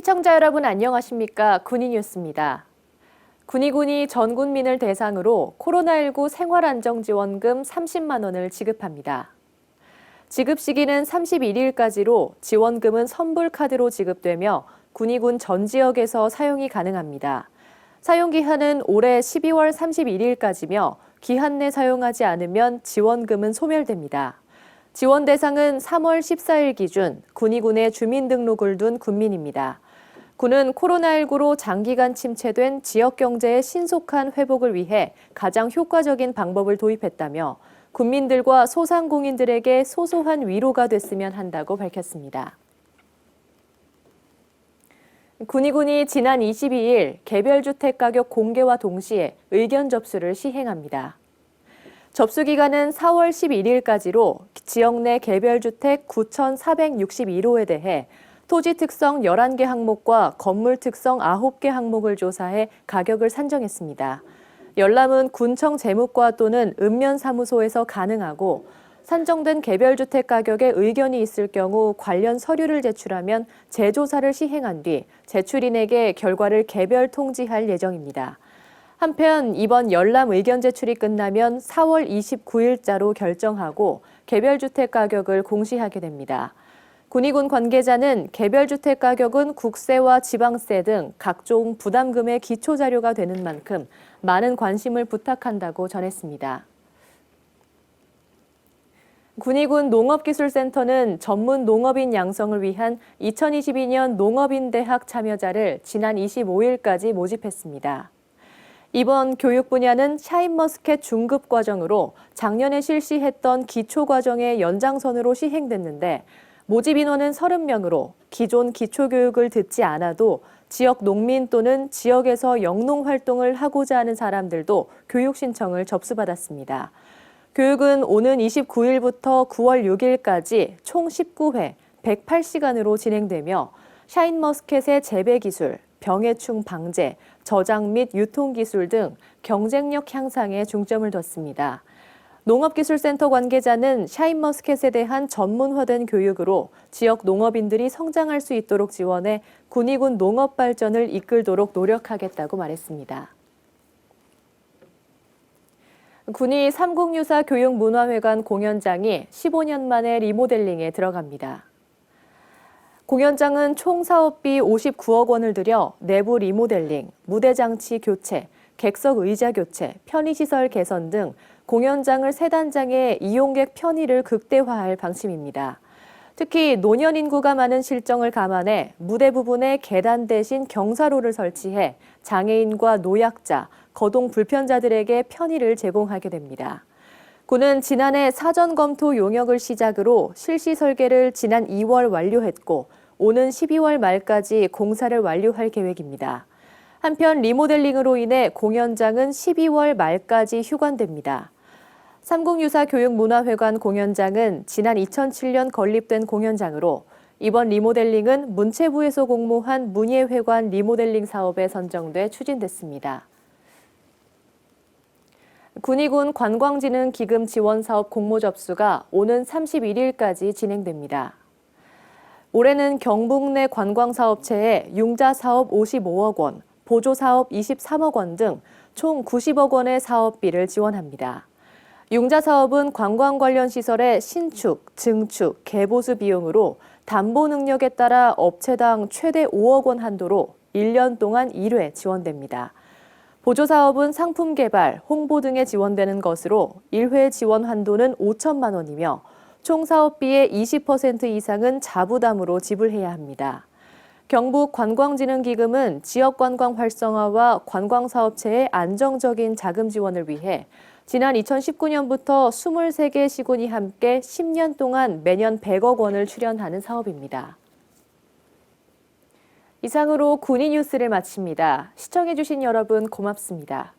시청자 여러분 안녕하십니까? 군이뉴스입니다. 군이군이 전 국민을 대상으로 코로나19 생활안정지원금 30만 원을 지급합니다. 지급 시기는 31일까지로 지원금은 선불카드로 지급되며 군이군 전 지역에서 사용이 가능합니다. 사용기한은 올해 12월 31일까지며 기한 내 사용하지 않으면 지원금은 소멸됩니다. 지원 대상은 3월 14일 기준 군이군에 주민등록을 둔 군민입니다. 군은 코로나19로 장기간 침체된 지역 경제의 신속한 회복을 위해 가장 효과적인 방법을 도입했다며 군민들과 소상공인들에게 소소한 위로가 됐으면 한다고 밝혔습니다. 군이군이 지난 22일 개별주택 가격 공개와 동시에 의견 접수를 시행합니다. 접수 기간은 4월 11일까지로 지역 내 개별주택 9,461호에 대해 토지 특성 11개 항목과 건물 특성 9개 항목을 조사해 가격을 산정했습니다. 열람은 군청 재무과 또는 읍면사무소에서 가능하고 산정된 개별주택 가격에 의견이 있을 경우 관련 서류를 제출하면 재조사를 시행한 뒤 제출인에게 결과를 개별 통지할 예정입니다. 한편 이번 열람 의견 제출이 끝나면 4월 29일자로 결정하고 개별주택 가격을 공시하게 됩니다. 군이군 관계자는 개별주택 가격은 국세와 지방세 등 각종 부담금의 기초자료가 되는 만큼 많은 관심을 부탁한다고 전했습니다. 군이군 농업기술센터는 전문 농업인 양성을 위한 2022년 농업인대학 참여자를 지난 25일까지 모집했습니다. 이번 교육 분야는 샤인머스켓 중급 과정으로 작년에 실시했던 기초과정의 연장선으로 시행됐는데 모집 인원은 30명으로 기존 기초교육을 듣지 않아도 지역 농민 또는 지역에서 영농 활동을 하고자 하는 사람들도 교육 신청을 접수받았습니다. 교육은 오는 29일부터 9월 6일까지 총 19회 108시간으로 진행되며 샤인머스켓의 재배 기술, 병해충 방제, 저장 및 유통 기술 등 경쟁력 향상에 중점을 뒀습니다. 농업기술센터 관계자는 샤인머스켓에 대한 전문화된 교육으로 지역 농업인들이 성장할 수 있도록 지원해 군이군 농업 발전을 이끌도록 노력하겠다고 말했습니다. 군이 삼국유사 교육문화회관 공연장이 15년 만에 리모델링에 들어갑니다. 공연장은 총 사업비 59억 원을 들여 내부 리모델링, 무대장치 교체, 객석 의자 교체, 편의시설 개선 등 공연장을 3단장에 이용객 편의를 극대화할 방침입니다. 특히 노년 인구가 많은 실정을 감안해 무대 부분에 계단 대신 경사로를 설치해 장애인과 노약자, 거동 불편자들에게 편의를 제공하게 됩니다. 군은 지난해 사전 검토 용역을 시작으로 실시 설계를 지난 2월 완료했고 오는 12월 말까지 공사를 완료할 계획입니다. 한편 리모델링으로 인해 공연장은 12월 말까지 휴관됩니다. 삼국유사 교육문화회관 공연장은 지난 2007년 건립된 공연장으로 이번 리모델링은 문체부에서 공모한 문예회관 리모델링 사업에 선정돼 추진됐습니다. 군이군 관광진흥기금 지원사업 공모 접수가 오는 31일까지 진행됩니다. 올해는 경북 내 관광사업체에 융자사업 55억 원, 보조사업 23억 원 등 총 90억 원의 사업비를 지원합니다. 융자사업은 관광 관련 시설의 신축, 증축, 개보수 비용으로 담보 능력에 따라 업체당 최대 5억 원 한도로 1년 동안 1회 지원됩니다. 보조사업은 상품 개발, 홍보 등에 지원되는 것으로 1회 지원 한도는 5천만 원이며 총 사업비의 20% 이상은 자부담으로 지불해야 합니다. 경북관광진흥기금은 지역관광 활성화와 관광사업체의 안정적인 자금 지원을 위해 지난 2019년부터 23개 시군이 함께 10년 동안 매년 100억 원을 출연하는 사업입니다. 이상으로 군이뉴스를 마칩니다. 시청해주신 여러분 고맙습니다.